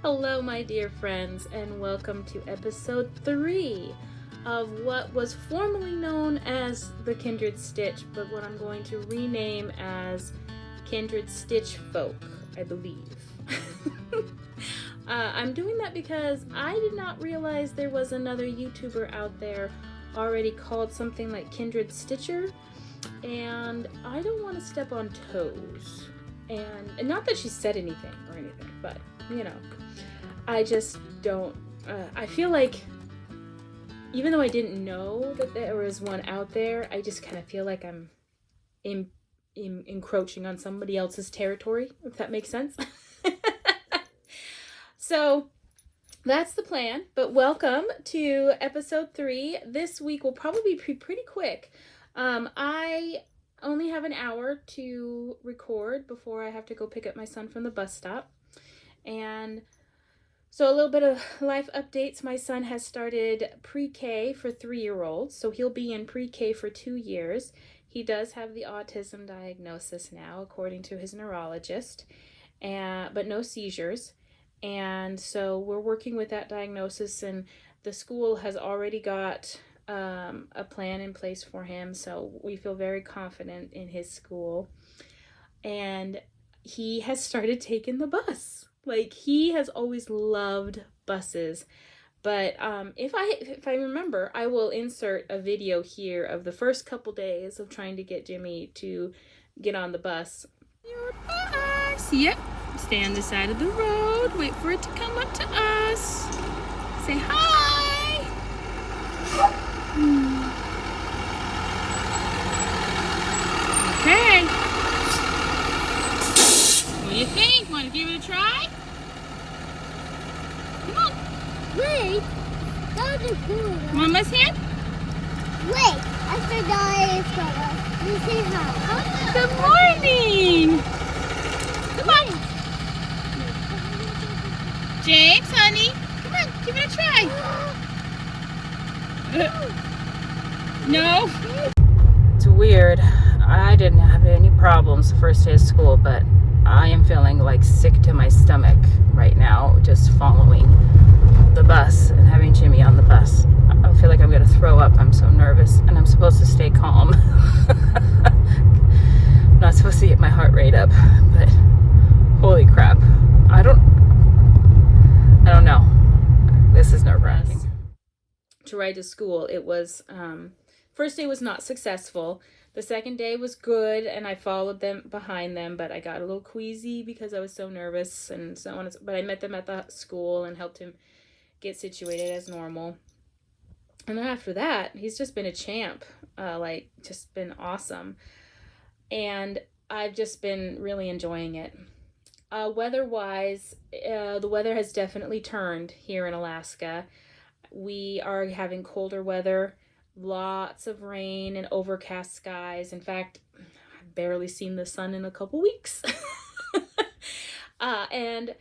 Hello, my dear friends, and welcome to episode 3 of what was formerly known as the Kindred Stitch, but what I'm going to rename as kindred.stitchfolk, I believe. I'm doing that because I did not realize there was another YouTuber out there already called something like Kindred Stitcher, and I don't want to step on toes. And not that she said anything or anything, but you know, I just don't. I feel like, even though I didn't know that there was one out there, I just kind of feel like I'm encroaching on somebody else's territory, if that makes sense. So that's the plan. But welcome to episode 3. This week will probably be pretty quick. I only have an hour to record before I have to go pick up my son from the bus stop. And so a little bit of life updates. My son has started pre-K for 3-year-olds, so he'll be in pre-K for 2 years. He does have the autism diagnosis now, according to his neurologist, but no seizures. And so we're working with that diagnosis, and the school has already got a plan in place for him, so we feel very confident in his school. And he has started taking the bus. Like, he has always loved buses, but if I remember, I will insert a video here of the first couple days of trying to get Jimmy to get on the bus. Your bus! Yep, stay on the side of the road, wait for it to come up to us. Say hi! Okay. What do you think? Want to give it a try? Come on. Wait, that was cool. Mama's hand? Wait, I forgot it's color. You say hi. Good morning. Come on. James, honey. Come on, give it a try. No? It's weird. I didn't have any problems the first day of school, but I am feeling like sick to my stomach right now, just following the bus and having Jimmy on the bus. I feel like I'm going to throw up. I'm so nervous, and I'm supposed to stay calm. I'm not supposed to get my heart rate up, but holy crap. I don't know. This is nerve-wracking. To ride to school, it was, first day was not successful. The second day was good, and I followed them behind them, but I got a little queasy because I was so nervous and so on. But I met them at the school and helped him get situated as normal. And then after that, he's just been a champ, just been awesome. And I've just been really enjoying it. Weather-wise, the weather has definitely turned here in Alaska. We are having colder weather. Lots of rain and overcast skies. In fact, I've barely seen the sun in a couple weeks. And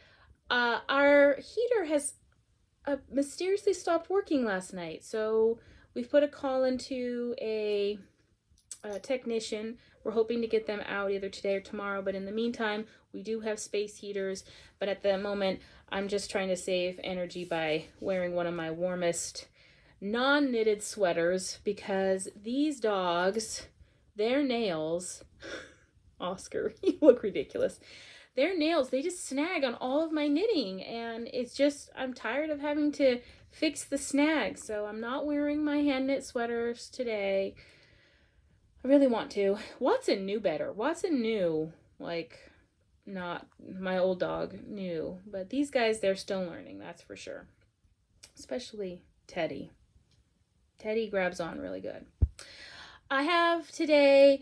our heater has mysteriously stopped working last night. So we've put a call into a technician. We're hoping to get them out either today or tomorrow. But in the meantime, we do have space heaters. But at the moment, I'm just trying to save energy by wearing one of my warmest non-knitted sweaters, because these dogs, their nails, Oscar, you look ridiculous. Their nails, they just snag on all of my knitting, and it's just, I'm tired of having to fix the snags, so I'm not wearing my hand knit sweaters today. I really want to. Watson knew better. Watson knew, like, not my old dog knew, but these guys, they're still learning, that's for sure. Especially Teddy. Teddy grabs on really good. I have today,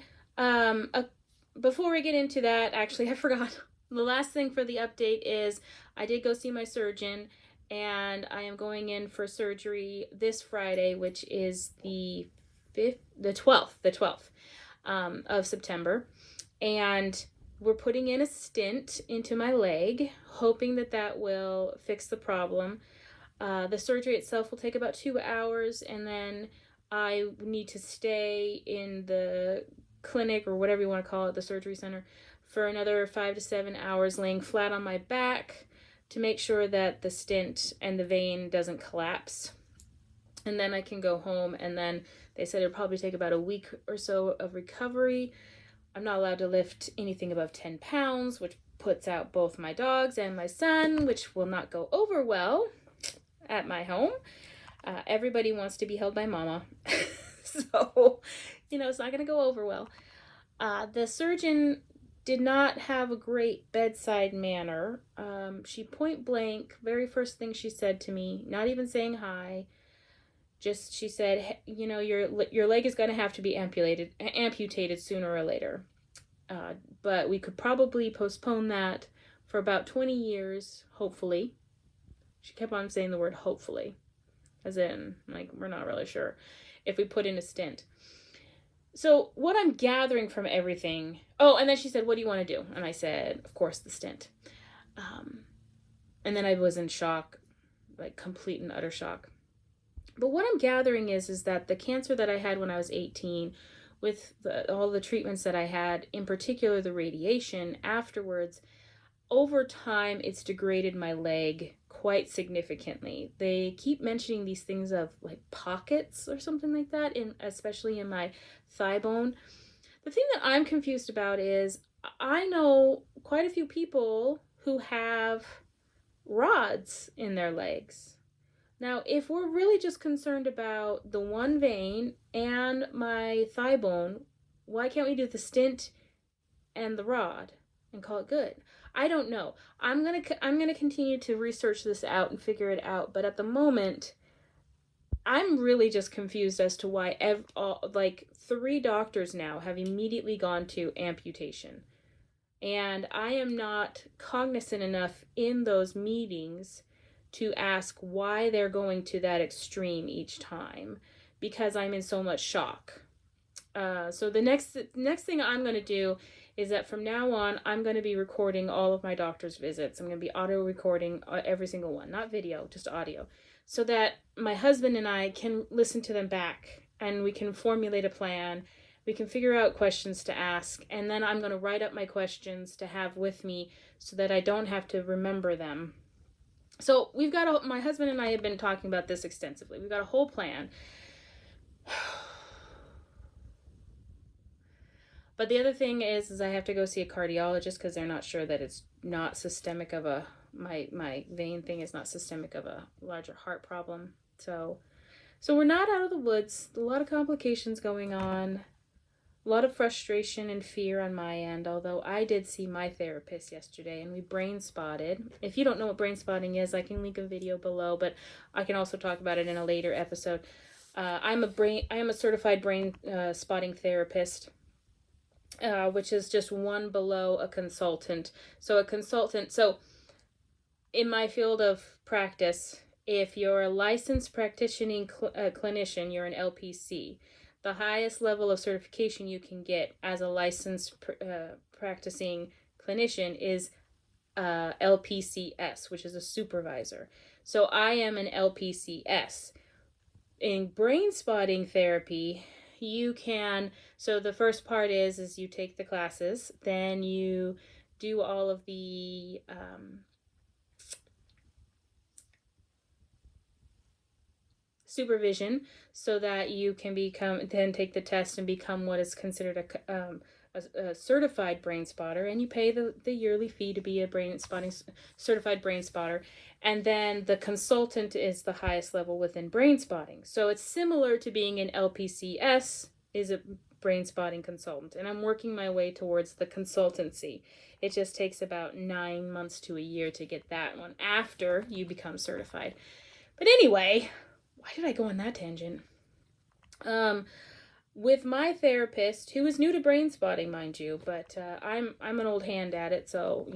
before we get into that, actually, I forgot. The last thing for the update is I did go see my surgeon, and I am going in for surgery this Friday, which is the 12th of September. And we're putting in a stent into my leg, hoping that will fix the problem. The surgery itself will take about 2 hours, and then I need to stay in the clinic, or whatever you want to call it, the surgery center, for another 5 to 7 hours, laying flat on my back, to make sure that the stent and the vein doesn't collapse. And then I can go home, and then they said it'll probably take about a week or so of recovery. I'm not allowed to lift anything above 10 pounds, which puts out both my dogs and my son, which will not go over well at my home. Everybody wants to be held by mama. So, it's not going to go over well. The surgeon did not have a great bedside manner. She point blank, very first thing she said to me, not even saying hi, she said, your leg is going to have to be amputated sooner or later. But we could probably postpone that for about 20 years, hopefully. She kept on saying the word hopefully, as in, we're not really sure if we put in a stent. So what I'm gathering from everything, and then she said, what do you want to do? And I said, of course, the stent. And then I was in shock, complete and utter shock. But what I'm gathering is that the cancer that I had when I was 18, with all the treatments that I had, in particular the radiation afterwards, over time it's degraded my leg quite significantly. They keep mentioning these things of pockets or something like that, especially in my thigh bone. The thing that I'm confused about is I know quite a few people who have rods in their legs. Now, if we're really just concerned about the one vein and my thigh bone, why can't we do the stent and the rod and call it good? I don't know. I'm gonna continue to research this out and figure it out. But at the moment, I'm really just confused as to why 3 doctors now have immediately gone to amputation, and I am not cognizant enough in those meetings to ask why they're going to that extreme each time, because I'm in so much shock. So the next thing I'm going to do is that from now on, I'm going to be recording all of my doctor's visits. I'm going to be auto recording every single one, not video, just audio, so that my husband and I can listen to them back, and we can formulate a plan. We can figure out questions to ask, and then I'm going to write up my questions to have with me so that I don't have to remember them. So my husband and I have been talking about this extensively. We've got a whole plan. But the other thing is I have to go see a cardiologist because they're not sure that it's not systemic of my vein thing is not systemic of a larger heart problem. So we're not out of the woods. A lot of complications going on. A lot of frustration and fear on my end, although I did see my therapist yesterday and we brain spotted. If you don't know what brain spotting is, I can link a video below, but I can also talk about it in a later episode. I am a certified brain spotting therapist, which is just one below a consultant. So in my field of practice, if you're a licensed practicing clinician, you're an LPC. The highest level of certification you can get as a licensed practicing clinician is LPCS, which is a supervisor. So I am an LPCS. In brain spotting therapy, so the first part is you take the classes, then you do all of the supervision so that you can then take the test and become what is considered a certified brain spotter, and you pay the yearly fee to be a certified brain spotter. And then the consultant is the highest level within brain spotting. So it's similar to being an LPCS is a brain spotting consultant, and I'm working my way towards the consultancy. It just takes about 9 months to a year to get that one after you become certified. But anyway, why did I go on that tangent? With my therapist, who is new to brain spotting, mind you, but I'm an old hand at it, so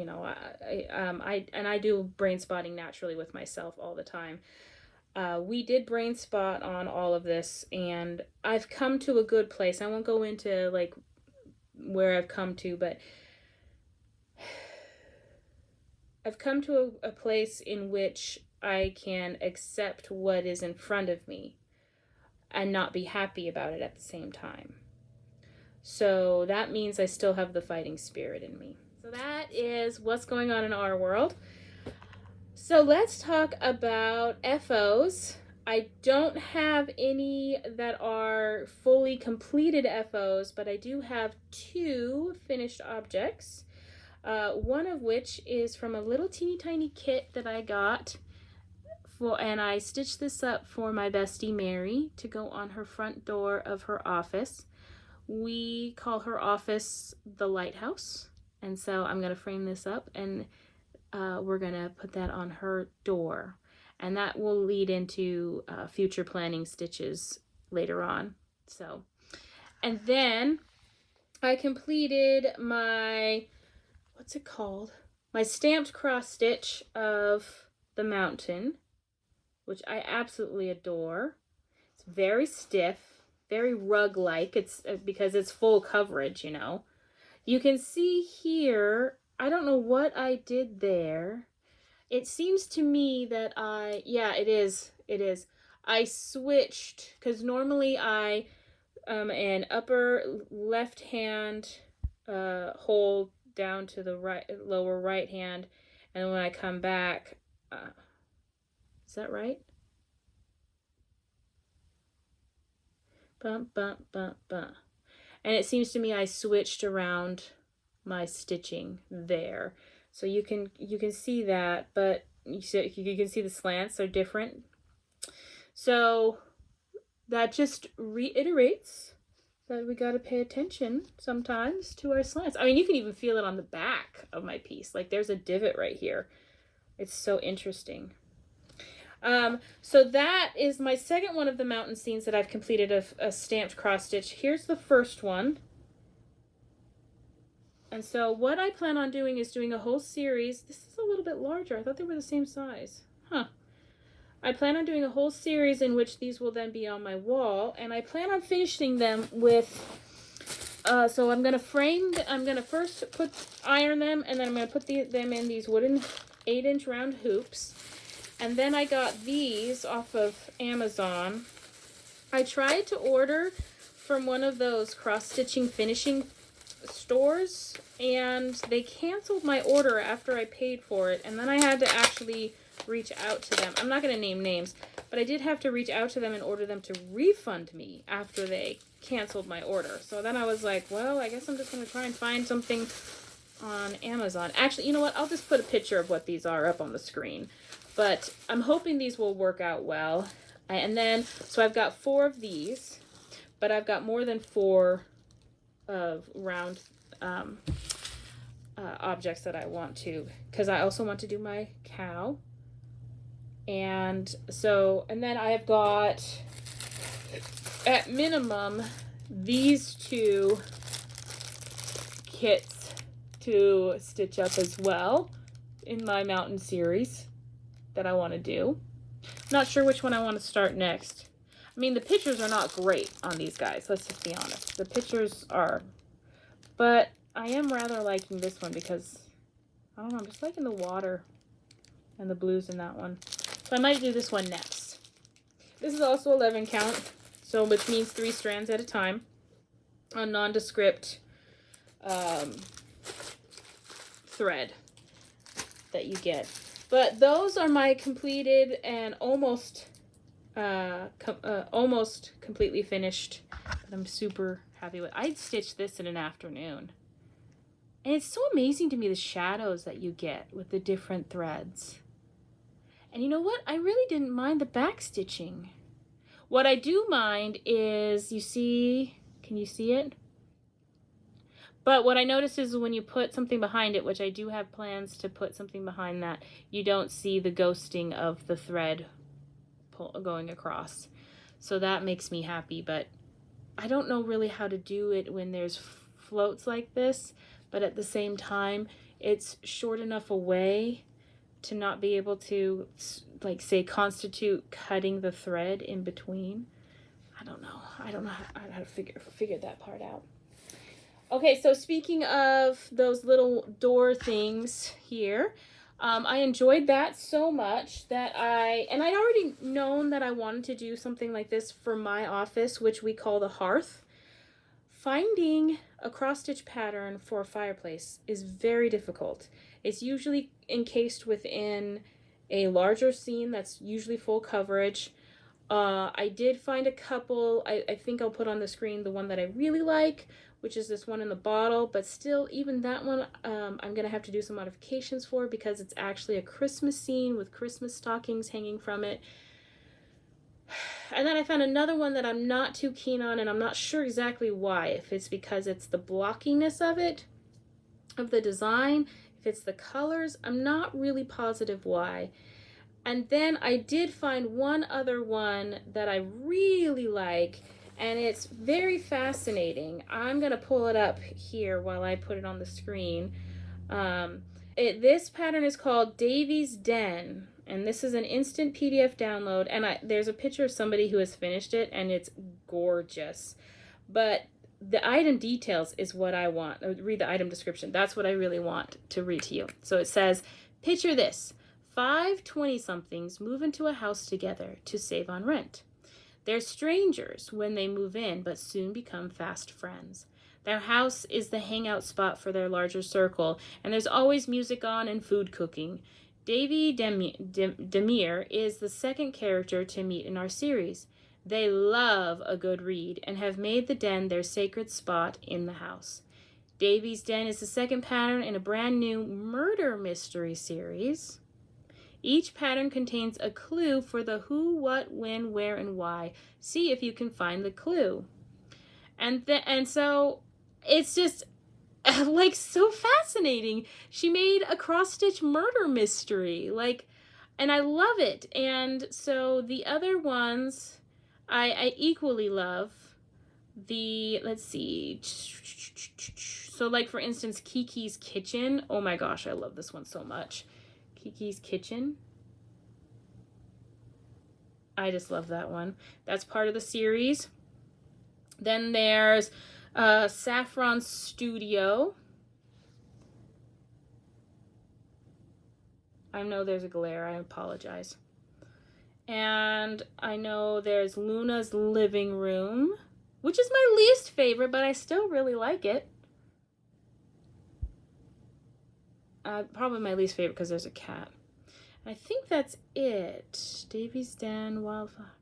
I do brain spotting naturally with myself all the time. We did brain spot on all of this, and I've come to a good place. I won't go into where I've come to, but I've come to a place in which I can accept what is in front of me and not be happy about it at the same time. So that means I still have the fighting spirit in me. So that is what's going on in our world. So let's talk about FOs. I don't have any that are fully completed FOs, but I do have 2 finished objects. One of which is from a little teeny tiny kit that I got and I stitched this up for my bestie Mary to go on her front door of her office. We call her office the lighthouse, and so I'm going to frame this up and we're going to put that on her door, and that will lead into future planning stitches later on. So, and then I completed my, what's it called? My stamped cross stitch of the mountain, which I absolutely adore. It's very stiff, very rug-like. It's because it's full coverage, you know. You can see here, I don't know what I did there. It seems to me that yeah, it is. I switched, because normally I, an upper left hand hold down to the lower right hand, and when I come back, is that right? Bump, bump, bump, bump. And it seems to me I switched around my stitching there. So you can see that, but you can see the slants are different. So that just reiterates that we got to pay attention sometimes to our slants. I mean, you can even feel it on the back of my piece. Like there's a divot right here. It's so interesting. So that is my second one of the mountain scenes that I've completed a stamped cross stitch. Here's the first one. And so what I plan on doing is doing a whole series. This is a little bit larger. I thought they were the same size. Huh. I plan on doing a whole series in which these will then be on my wall, and I plan on finishing them with, so I'm going to first iron them, and then I'm going to put them in these wooden 8-inch round hoops. And then I got these off of Amazon. I tried to order from one of those cross-stitching finishing stores, and they canceled my order after I paid for it, and then I had to actually reach out to them. I'm not going to name names, but I did have to reach out to them and order them to refund me after they canceled my order. So then I was like, well, I guess I'm just going to try and find something on Amazon. Actually, you know what? I'll just put a picture of what these are up on the screen. But I'm hoping these will work out well. And then, so I've got 4 of these, but I've got more than 4 of round objects that I want to, because I also want to do my cow. And so, and then I've got, at minimum, these 2 kits to stitch up as well in my mountain series that I want to do. Not sure which one I want to start next. I mean, the pictures are not great on these guys, let's just be honest. The pictures are, but I am rather liking this one because, I don't know, I'm just liking the water and the blues in that one. So I might do this one next. This is also 11 count, so which means 3 strands at a time on nondescript thread that you get. But those are my completed and almost completely finished that I'm super happy with. I'd stitch this in an afternoon. And it's so amazing to me the shadows that you get with the different threads. And you know what? I really didn't mind the back stitching. What I do mind is, you see, can you see it? But what I noticed is when you put something behind it, which I do have plans to put something behind that, you don't see the ghosting of the thread going across. So that makes me happy, but I don't know really how to do it when there's floats like this, but at the same time, it's short enough away to not be able to, like, say, constitute cutting the thread in between. I don't know how to figure that part out. Okay, so speaking of those little door things here, I enjoyed that so much that I'd already known that I wanted to do something like this for my office, which we call the hearth. Finding a cross-stitch pattern for a fireplace is very difficult. It's usually encased within a larger scene that's usually full coverage. I did find a couple. I think I'll put on the screen the one that I really like, which is this one in the bottle, but still, even that one, I'm going to have to do some modifications for because it's actually a Christmas scene with Christmas stockings hanging from it. And then I found another one that I'm not too keen on, and I'm not sure exactly why. If it's because it's the blockiness of it, of the design, if it's the colors, I'm not really positive why. And then I did find one other one that I really like, and it's very fascinating. I'm going to pull it up here while I put it on the screen. This pattern is called Davy's Den, and this is an instant PDF download, and there's a picture of somebody who has finished it, and it's gorgeous. But the item details is what I want. Read the item description. That's what I really want to read to you. So it says, picture this. 5 20-somethings move into a house together to save on rent. They're strangers when they move in, but soon become fast friends. Their house is the hangout spot for their larger circle, and there's always music on and food cooking. Davy Demir is the second character to meet in our series. They love a good read and have made the den their sacred spot in the house. Davy's Den is the second pattern in a brand new murder mystery series. Each pattern contains a clue for the who, what, when, where, and why. See if you can find the clue. And so it's just like so fascinating. She made a cross-stitch murder mystery, and I love it. And so the other ones I equally love. Let's see. So for instance, Kiki's Kitchen. Oh my gosh, I love this one so much. Kiki's Kitchen. I just love that one. That's part of the series. Then there's Saffron Studio. I know there's a glare. I apologize. And I know there's Luna's Living Room, which is my least favorite, but I still really like it. Probably my least favorite because there's a cat. I think that's it. Davy's Den, Wildfire.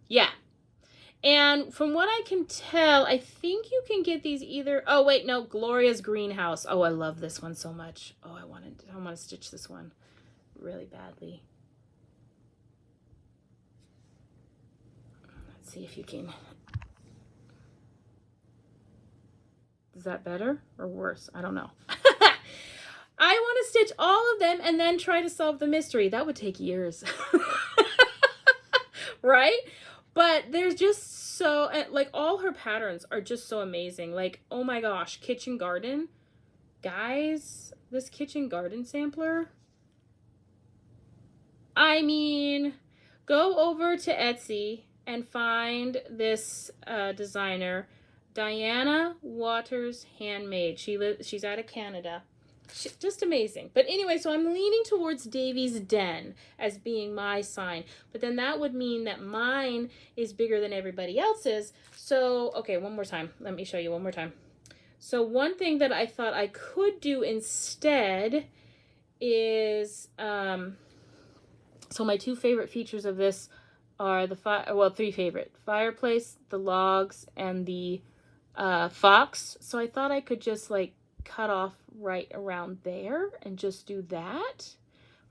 Yeah. And from what I can tell, I think you can get these either... Oh, wait, no. Gloria's Greenhouse. Oh, I love this one so much. Oh, I want to stitch this one really badly. Let's see if you can... Is that better or worse? I don't know. I want to stitch all of them and then try to solve the mystery. That would take years. Right? But there's just so, all her patterns are just so amazing. Oh my gosh, Kitchen Garden. Guys, this Kitchen Garden sampler. I mean, go over to Etsy and find this designer, Diana Waters Handmade. She's out of Canada. Just amazing. But anyway, so I'm leaning towards Davy's Den as being my sign. But then that would mean that mine is bigger than everybody else's. So, okay, one more time. Let me show you one more time. So one thing that I thought I could do instead is, so my 2 favorite features of this are the 3 favorite. Fireplace, the logs, and the fox. So I thought I could just cut off right around there and just do that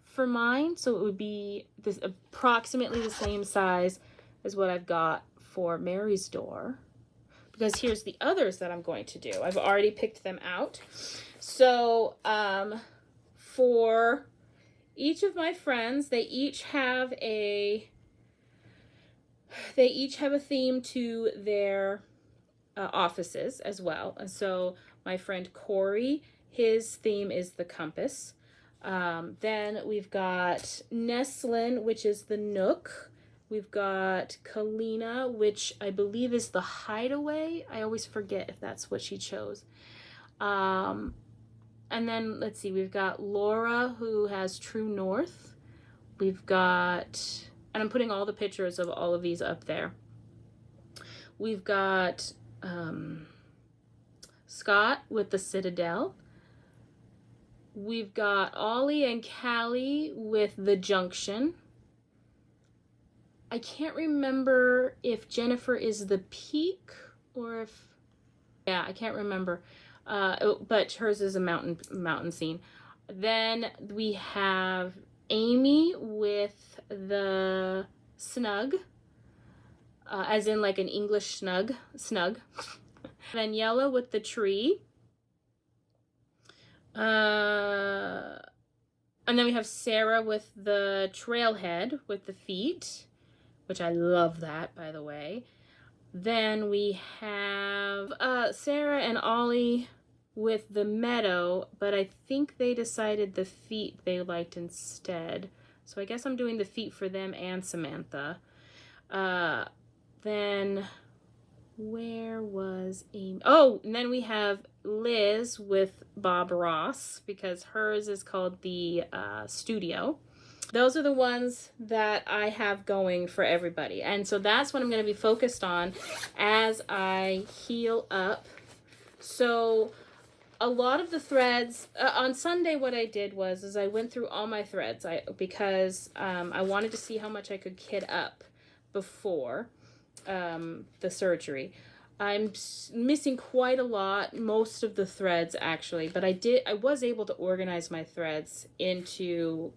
for mine. So it would be this approximately the same size as what I've got for Mary's door. Because here's the others that I'm going to do. I've already picked them out. So for each of my friends, they each have a theme to their offices as well. And so my friend Corey, his theme is the compass. Then we've got Neslin, which is the nook. We've got Kalina, which I believe is the hideaway. I always forget if that's what she chose. And then, let's see, we've got Laura, who has True North. We've got, and I'm putting all the pictures of all of these up there. We've got Scott with the Citadel. we've got Ollie and Callie with the junction. I can't remember if Jennifer is the peak or if, yeah, I can't remember. But hers is a mountain scene. Then we have Amy with the snug, as in like an English snug. Daniela with the tree. And then we have Sarah with the trailhead with the feet, which I love that, by the way. Then we have Sarah and Ollie with the meadow, but I think they decided the feet they liked instead. So I guess I'm doing the feet for them and Samantha. Then where was Amy? Oh, and then we have Liz with Bob Ross, because hers is called the studio. Those are the ones that I have going for everybody. And so that's what I'm going to be focused on as I heal up. So a lot of the threads, on Sunday what I did was I went through all my threads because I wanted to see how much I could kit up before the surgery. I'm missing quite a lot, most of the threads actually, but I was able to organize my threads into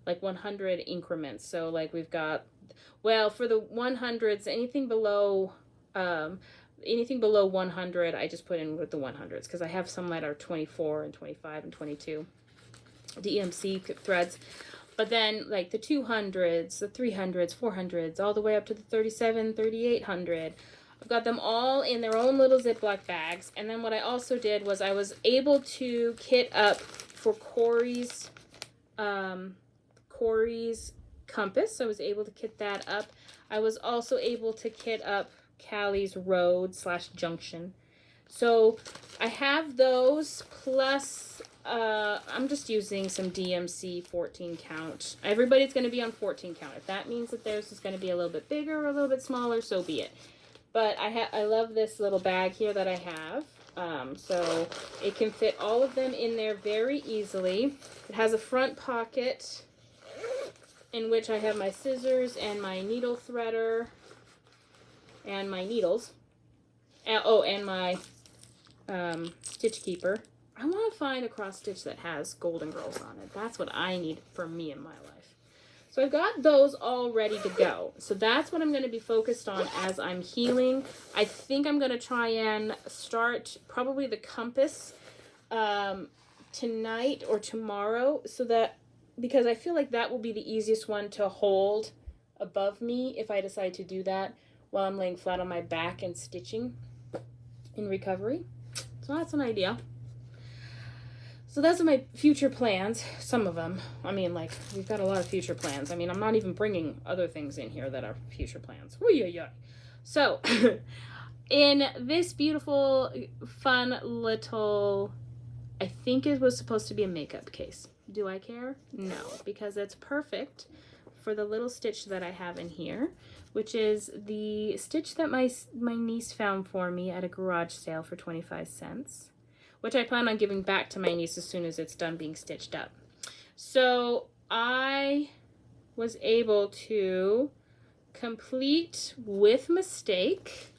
like 100 increments. So like we've got, well, for the 100s, anything below 100, I just put in with the 100s because I have some that are 24 and 25 and 22 DMC threads. But then like the 200s, the 300s, 400s, all the way up to the 37, 3800. I've got them all in their own little Ziploc bags. And then what I also did was I was able to kit up for Corey's compass. I was able to kit that up. I was also able to kit up Callie's road / junction. So I have those plus I'm just using some DMC 14 count. Everybody's going to be on 14 count. If that means that theirs is going to be a little bit bigger or a little bit smaller, so be it. But I love this little bag here that I have. So it can fit all of them in there very easily. It has a front pocket in which I have my scissors and my needle threader and my needles. And my stitch keeper. I want to find a cross stitch that has Golden Girls on it. That's what I need for me in my life. So I've got those all ready to go. So that's what I'm going to be focused on as I'm healing. I think I'm going to try and start probably the compass tonight or tomorrow, so that, because I feel like that will be the easiest one to hold above me if I decide to do that while I'm laying flat on my back and stitching in recovery. So that's an idea. So those are my future plans, some of them. I mean, like, we've got a lot of future plans. I mean, I'm not even bringing other things in here that are future plans. So, in this beautiful, fun little, I think it was supposed to be a makeup case. Do I care? No, because it's perfect for the little stitch that I have in here, which is the stitch that my niece found for me at a garage sale for 25 cents. Which I plan on giving back to my niece as soon as it's done being stitched up. So I was able to complete with mistake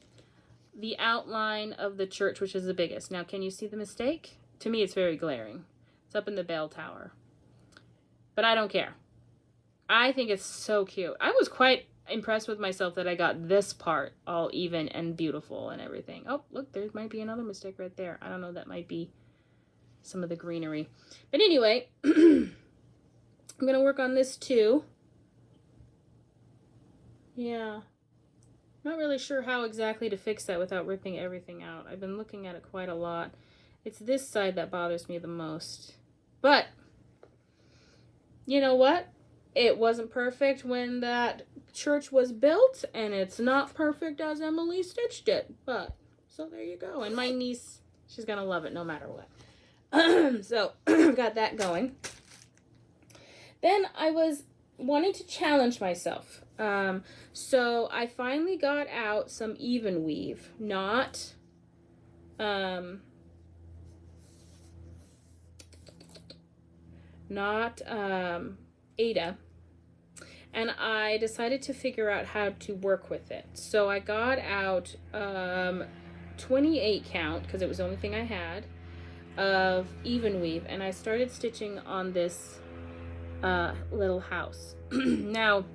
the outline of the church, which is the biggest. Now, can you see the mistake? To me, it's very glaring. It's up in the bell tower. But I don't care. I think it's so cute. I was quite impressed with myself that I got this part all even and beautiful and everything. Oh, look, there might be another mistake right there. I don't know, that might be some of the greenery. But anyway, I'm going to work on this too. Yeah. Not really sure how exactly to fix that without ripping everything out. I've been looking at it quite a lot. It's this side that bothers me the most. But, you know what? It wasn't perfect when that church was built, and it's not perfect as Emily stitched it, but so there you go. And my niece, she's gonna love it no matter what. So got that going. Then I was wanting to challenge myself, so I finally got out some even weave, not not Ada. And I decided to figure out how to work with it. So I got out 28 count, because it was the only thing I had, of even weave, and I started stitching on this little house. Now,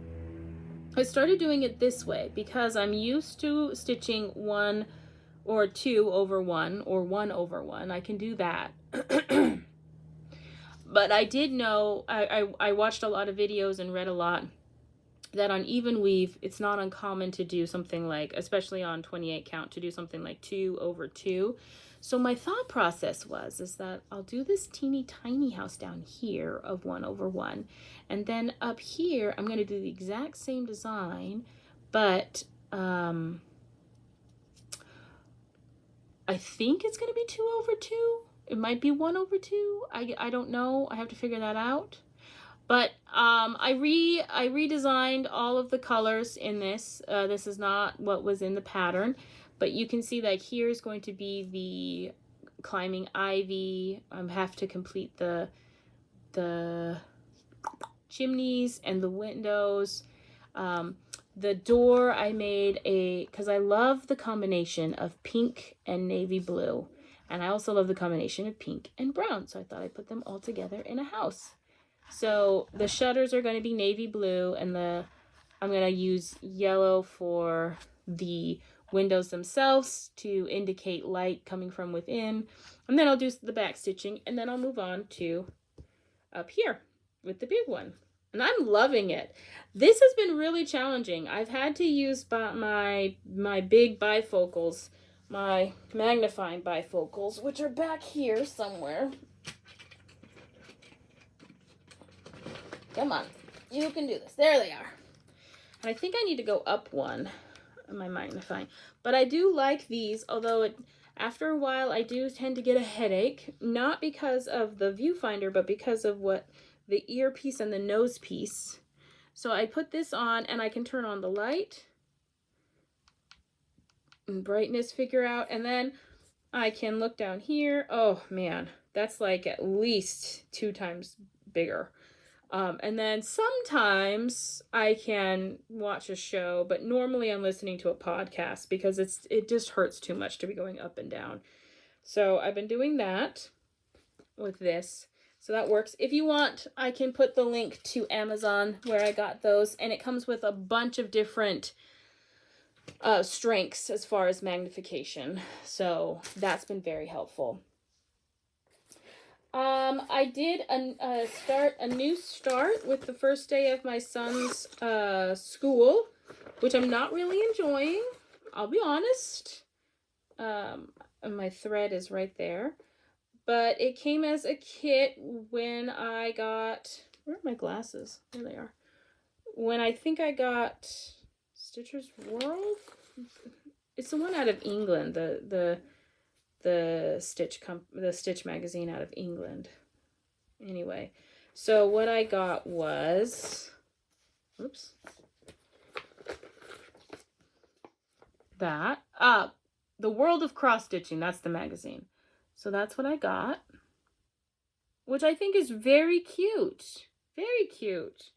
I started doing it this way because I'm used to stitching 1 or 2 over 1 or 1 over 1. I can do that. But I did know, I watched a lot of videos and read a lot that on even weave, it's not uncommon to do something like, especially on 28 count, to do something like 2 over 2. So my thought process is that I'll do this teeny tiny house down here of 1 over 1. And then up here, I'm going to do the exact same design, but I think it's going to be 2 over 2. It might be 1 over 2. I don't know. I have to figure that out. But I redesigned all of the colors in this. This is not what was in the pattern, but you can see that here's going to be the climbing ivy. I have to complete the chimneys and the windows. The door I made because I love the combination of pink and navy blue, and I also love the combination of pink and brown. So I thought I'd put them all together in a house. So the shutters are going to be navy blue, and I'm going to use yellow for the windows themselves to indicate light coming from within. And then I'll do the back stitching, and then I'll move on to up here with the big one. And I'm loving it. This has been really challenging. I've had to use my big bifocals, my magnifying bifocals, which are back here somewhere. Come on, you can do this. There they are. And I think I need to go up one in my magnifying. But I do like these, although after a while I do tend to get a headache, not because of the viewfinder, but because of the earpiece and the nose piece. So I put this on, and I can turn on the light and brightness figure out, and then I can look down here. Oh man, that's like at least 2 times bigger. And then sometimes I can watch a show, but normally I'm listening to a podcast because it just hurts too much to be going up and down. So I've been doing that with this. So that works. If you want, I can put the link to Amazon where I got those, and it comes with a bunch of different strengths as far as magnification. So that's been very helpful. I did a new start with the first day of my son's school, which I'm not really enjoying. I'll be honest. My thread is right there. But it came as a kit when I got... Where are my glasses? There they are. When I think I got Stitcher's World? It's the one out of England, the Stitch magazine out of England. Anyway, so what I got was... Oops. That. The World of Cross Stitching. That's the magazine. So that's what I got, which I think is very cute. Very cute.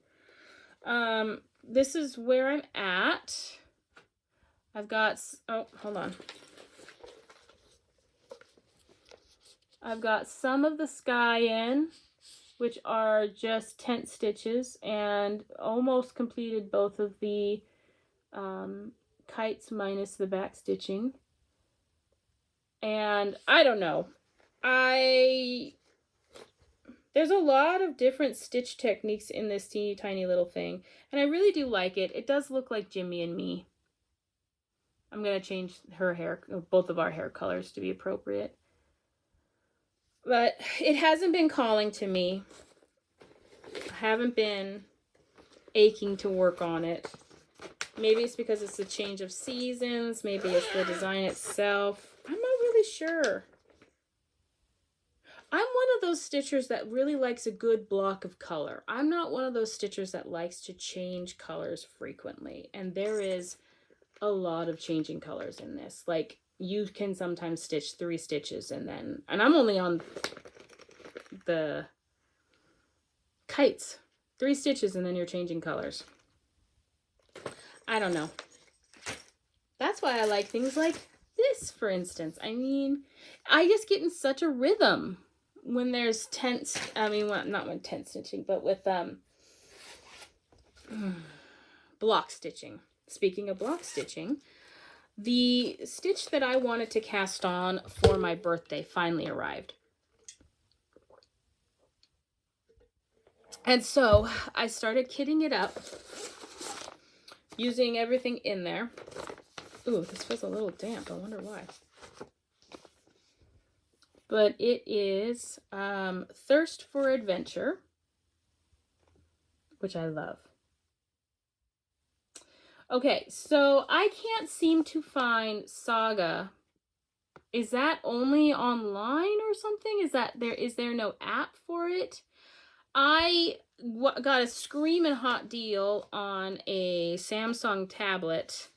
This is where I'm at. I've got, oh, hold on. I've got some of the sky in, which are just tent stitches, and almost completed both of the kites minus the back stitching. And I don't know. There's a lot of different stitch techniques in this teeny tiny little thing, and I really do like it. It does look like Jimmy and me. I'm going to change her hair, both of our hair colors to be appropriate. But it hasn't been calling to me. I haven't been aching to work on it. Maybe it's because it's a change of seasons. Maybe it's the design itself. I'm not really sure. I'm one of those stitchers that really likes a good block of color. I'm not one of those stitchers that likes to change colors frequently. And there is a lot of changing colors in this. Like, you can sometimes stitch 3 stitches and I'm only on the kites. 3 stitches and then you're changing colors. I don't know. That's why I like things like this, for instance. I mean, I just get in such a rhythm when there's tent, I mean, well, not when tent stitching, but with block stitching. Speaking of block stitching, the stitch that I wanted to cast on for my birthday finally arrived. And so I started kitting it up using everything in there. Ooh, this feels a little damp. I wonder why. But it is Thirst for Adventure, which I love. Okay, so I can't seem to find Saga. Is that only online or something? Is there no app for it? I got a screaming hot deal on a Samsung tablet.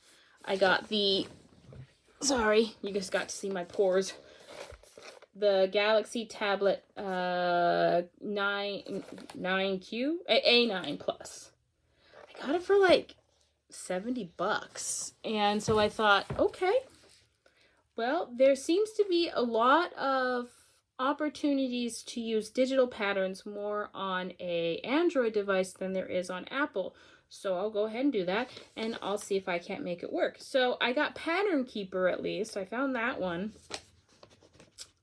I got the, sorry, you just got to see my pores. The Galaxy Tablet 9Q, A9 Plus. I got it for like $70. And so I thought, okay, well, there seems to be a lot of opportunities to use digital patterns more on a Android device than there is on Apple. So I'll go ahead and do that, and I'll see if I can't make it work. So I got Pattern Keeper at least. I found that one.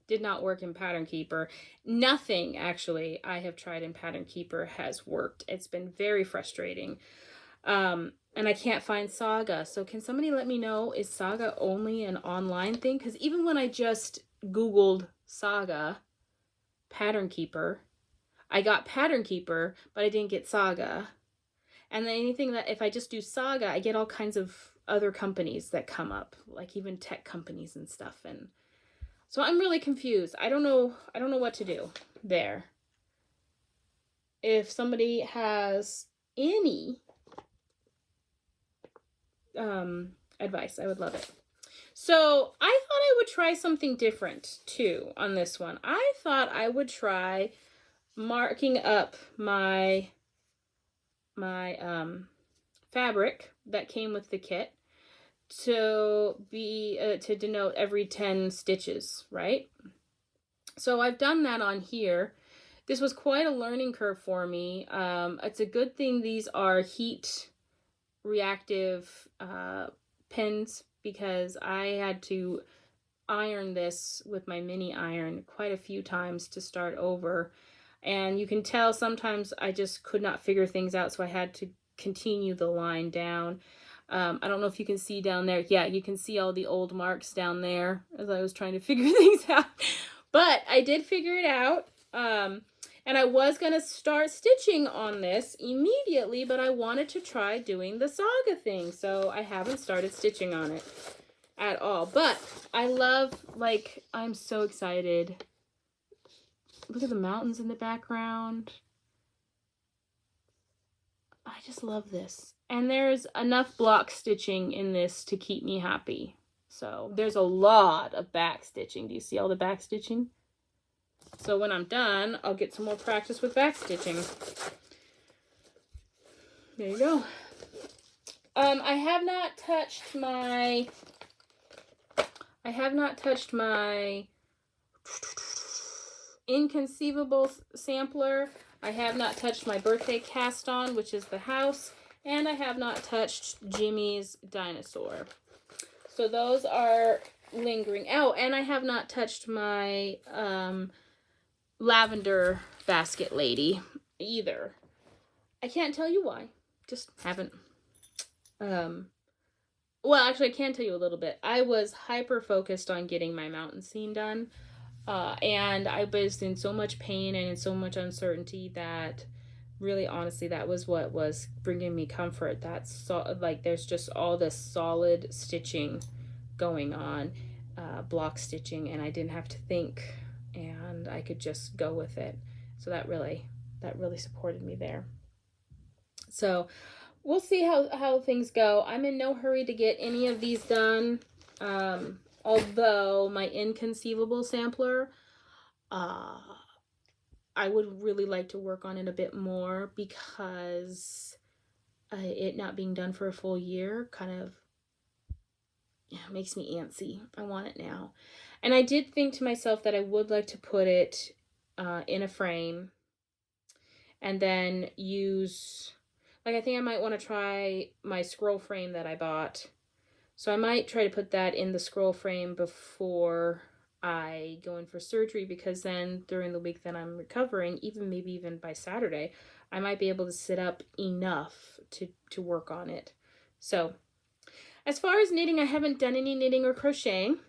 Did not work in Pattern Keeper. Nothing, actually, I have tried in Pattern Keeper has worked. It's been very frustrating. And I can't find Saga. So can somebody let me know, is Saga only an online thing? Because even when I just Googled Saga, Pattern Keeper, I got Pattern Keeper, but I didn't get Saga. And then anything that, if I just do Saga, I get all kinds of other companies that come up, like even tech companies and stuff. And so I'm really confused. I don't know what to do there. If somebody has any advice, I would love it. So I thought I would try something different too on this one. I thought I would try marking up my fabric that came with the kit to be to denote every 10 stitches, right? So I've done that on here. This was quite a learning curve for me. It's a good thing these are heat reactive pins, because I had to iron this with my mini iron quite a few times to start over. And you can tell sometimes I just could not figure things out, so I had to continue the line down. I don't know if you can see down there. Yeah, you can see all the old marks down there as I was trying to figure things out. But I did figure it out. And I was going to start stitching on this immediately, but I wanted to try doing the Saga thing. So I haven't started stitching on it at all. But I love, like, I'm so excited. Look at the mountains in the background. I just love this. And there's enough block stitching in this to keep me happy. So there's a lot of back stitching. Do you see all the back stitching? So when I'm done, I'll get some more practice with back stitching. There you go. I have not touched my Inconceivable sampler. I have not touched my birthday cast on, which is the house, and I have not touched Jimmy's dinosaur. So those are lingering. Oh, and I have not touched my lavender basket lady either. I can't tell you why. Just haven't. Well, actually, I can tell you a little bit. I was hyper focused on getting my mountain scene done. And I was in so much pain and in so much uncertainty that really, honestly, that was what was bringing me comfort. That's so, like, there's just all this solid stitching going on, block stitching, and I didn't have to think, and I could just go with it. So that really supported me there. So we'll see how things go. I'm in no hurry to get any of these done. Although my Inconceivable sampler, I would really like to work on it a bit more because it not being done for a full year kind of makes me antsy. I want it now. And I did think to myself that I would like to put it in a frame and then use, like, I think I might want to try my scroll frame that I bought. So I might try to put that in the scroll frame before I go in for surgery, because then during the week that I'm recovering, maybe even by Saturday, I might be able to sit up enough to work on it. So as far as knitting, I haven't done any knitting or crocheting,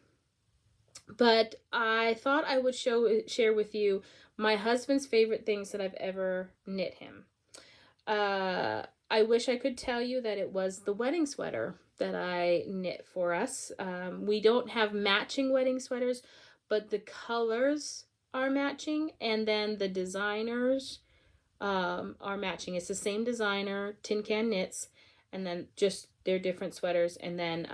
but I thought I would share with you my husband's favorite things that I've ever knit him. I wish I could tell you that it was the wedding sweater that I knit for us. We don't have matching wedding sweaters, but the colors are matching, and then the designers are matching. It's the same designer, Tin Can Knits, and then just they're different sweaters. And then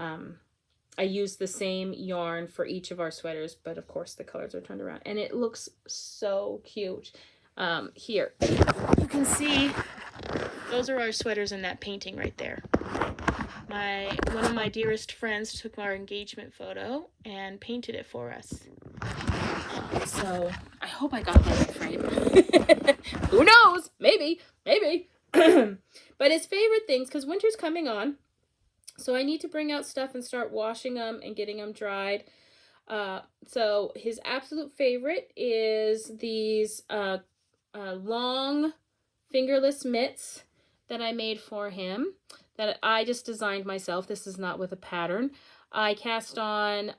I use the same yarn for each of our sweaters, but of course the colors are turned around, and it looks so cute. Here, you can see those are our sweaters in that painting right there. One of my dearest friends took our engagement photo and painted it for us. So I hope I got that in frame. Who knows? Maybe. But his favorite things, because winter's coming on, so I need to bring out stuff and start washing them and getting them dried. So his absolute favorite is these long fingerless mitts that I made for him, that I just designed myself. This is not with a pattern. I cast on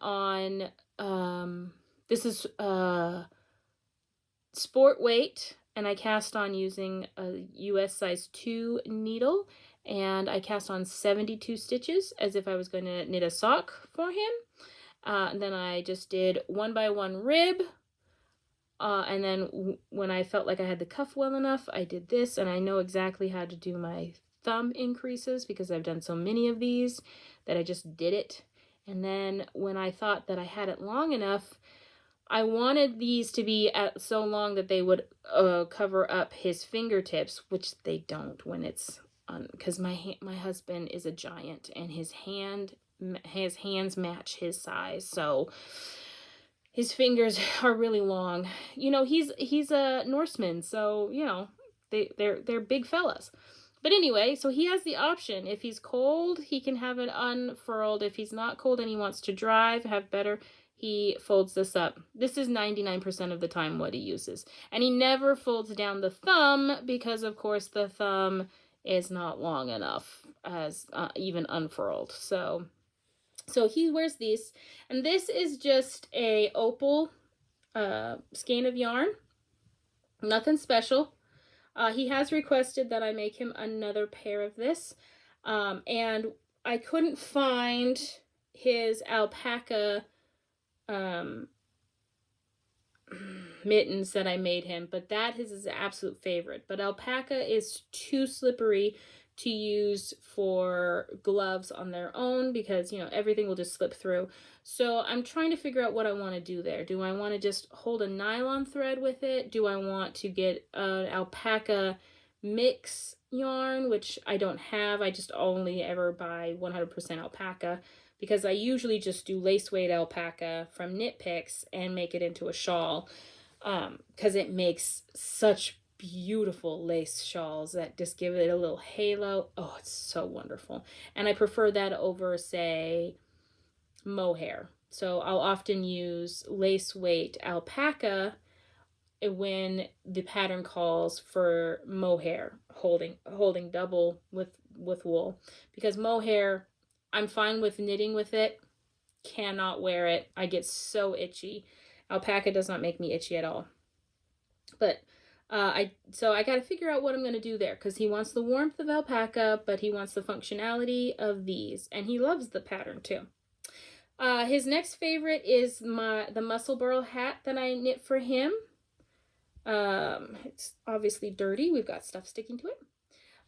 this is sport weight, and I cast on using a US size 2 needle, and I cast on 72 stitches as if I was going to knit a sock for him. And then I just did 1 by 1 rib. And then when I felt like I had the cuff well enough, I did this, and I know exactly how to do my thumb increases because I've done so many of these that I just did it. And then when I thought that I had it long enough, I wanted these to be so long that they would cover up his fingertips, which they don't when it's on, because my husband is a giant and his hands match his size, so his fingers are really long. You know, he's a Norseman, so you know they're big fellas. But anyway, so he has the option. If he's cold, he can have it unfurled. If he's not cold and he wants to have better, he folds this up. This is 99% of the time what he uses. And he never folds down the thumb because, of course, the thumb is not long enough as even unfurled. So he wears these. And this is just a opal skein of yarn. Nothing special. He has requested that I make him another pair of this. And I couldn't find his alpaca mittens that I made him, but that is his absolute favorite. But alpaca is too slippery to use for gloves on their own because, you know, everything will just slip through. So I'm trying to figure out what I want to do there. Do I want to just hold a nylon thread with it? Do I want to get an alpaca mix yarn, which I don't have? I just only ever buy 100% alpaca because I usually just do lace weight alpaca from Knit Picks and make it into a shawl because it makes such beautiful lace shawls that just give it a little halo. Oh, it's so wonderful. And I prefer that over, say, mohair. So I'll often use lace weight alpaca when the pattern calls for mohair, holding double with wool, because mohair, I'm fine with knitting with it, cannot wear it. I get so itchy. Alpaca does not make me itchy at all. But I got to figure out what I'm going to do there, because he wants the warmth of alpaca, but he wants the functionality of these, and he loves the pattern too. His next favorite is the muscle burl hat that I knit for him. It's obviously dirty. We've got stuff sticking to it.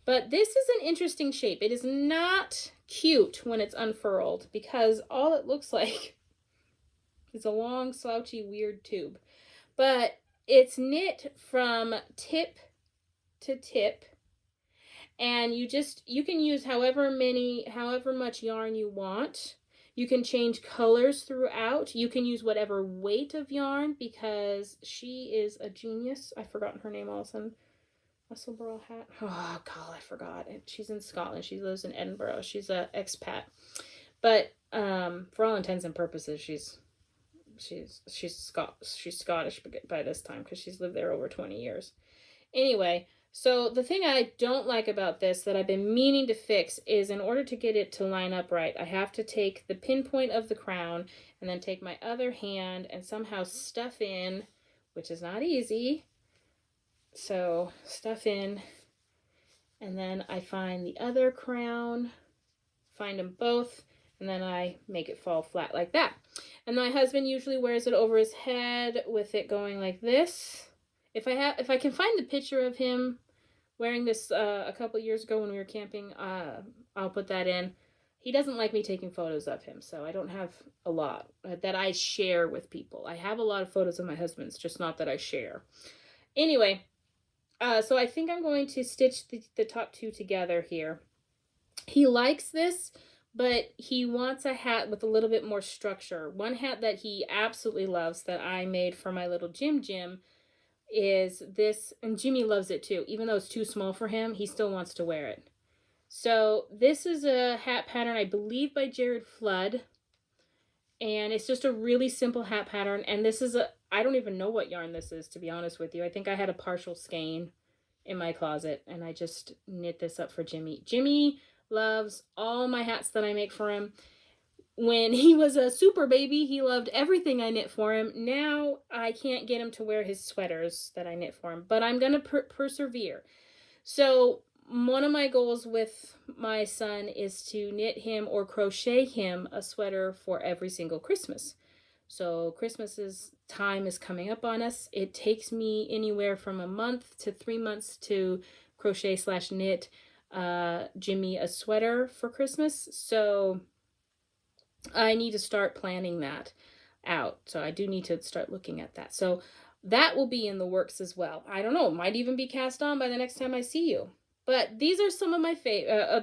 But this is an interesting shape. It is not cute when it's unfurled because all it looks like is a long, slouchy, weird tube. But it's knit from tip to tip, and you can use however much yarn you want. You can change colors throughout. You can use whatever weight of yarn, because she is a genius. I've forgotten her name all of a sudden. Musselburgh hat. Oh God, I forgot. She's in Scotland. She lives in Edinburgh. She's a expat. But for all intents and purposes, she's Scottish by this time, because she's lived there over 20 years. Anyway, so the thing I don't like about this that I've been meaning to fix is, in order to get it to line up right, I have to take the pinpoint of the crown and then take my other hand and somehow stuff in, which is not easy. So stuff in, and then I find the other crown, find them both, and then I make it fall flat like that. And my husband usually wears it over his head with it going like this. If I can find the picture of him wearing this a couple years ago when we were camping, I'll put that in. He doesn't like me taking photos of him, so I don't have a lot that I share with people. I have a lot of photos of my husband's, just not that I share. Anyway, so I think I'm going to stitch the top two together here. He likes this, but he wants a hat with a little bit more structure. One hat that he absolutely loves that I made for my little Jim is this, and Jimmy loves it too. Even though it's too small for him, he still wants to wear it. So this is a hat pattern, I believe, by Jared Flood. And it's just a really simple hat pattern. And this is I don't even know what yarn this is, to be honest with you. I think I had a partial skein in my closet, and I just knit this up for Jimmy. Jimmy loves all my hats that I make for him. When he was a super baby, he loved everything I knit for him. Now I can't get him to wear his sweaters that I knit for him, but I'm going to persevere. So one of my goals with my son is to knit him or crochet him a sweater for every single Christmas. So Christmas's time is coming up on us. It takes me anywhere from a month to 3 months to crochet/knit Jimmy a sweater for Christmas. So I need to start planning that out. So I do need to start looking at that. So that will be in the works as well. I don't know, might even be cast on by the next time I see you. But these are some of my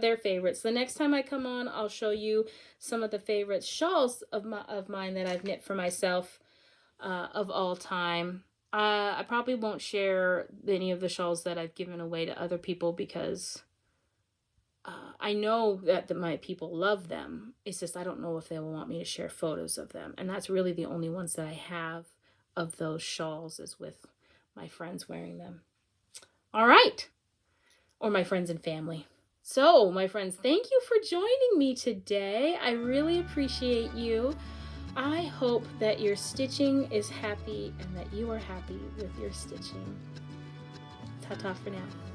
their favorites. The next time I come on, I'll show you some of the favorite shawls of mine that I've knit for myself of all time. I probably won't share any of the shawls that I've given away to other people, because I know that my people love them. It's just I don't know if they will want me to share photos of them. And that's really the only ones that I have of those shawls, is with my friends wearing them. All right. Or my friends and family. So, my friends, thank you for joining me today. I really appreciate you. I hope that your stitching is happy and that you are happy with your stitching. Ta-ta for now.